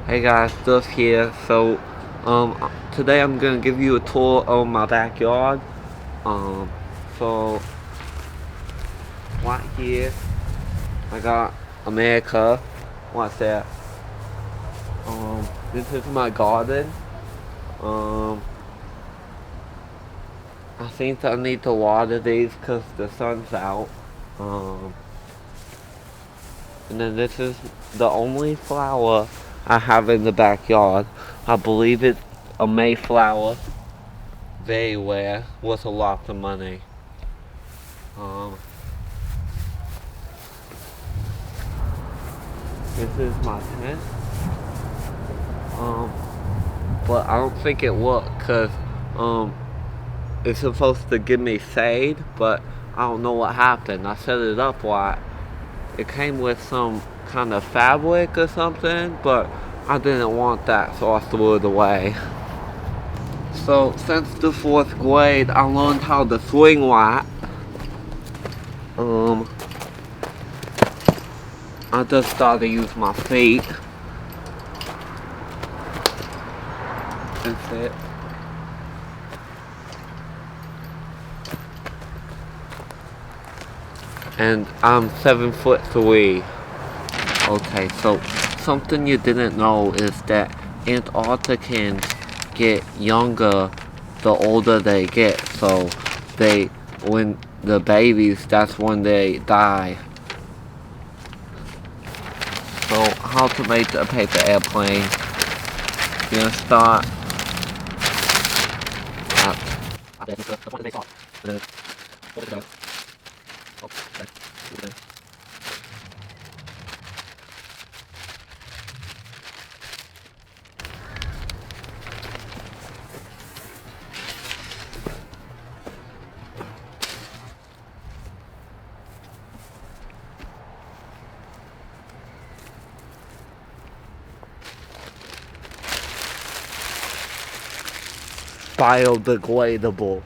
Hey guys, Durf here. Today I'm gonna give you a tour of my backyard. Um, so right here I got America. What's that? This is my garden. Um, I think I need to water these because the sun's out. Um, and then this is the only flower I have in the backyard. I believe it's a Mayflower. Very rare, worth a lot of money. Um, this is my tent. Um, but I don't think it worked because um, it's supposed to give me shade, but I don't know what happened. I set it up right. It came with some kind of fabric or something, but I didn't want that, so I threw it away. So since the 4th grade, I learned how to swing right. I just started to use my feet. That's it. And I'm 7'3". Okay, so something you didn't know is that Antarcticans get younger the older they get. So when the babies, that's when they die. So how to make a paper airplane? You're gonna start biodegradable.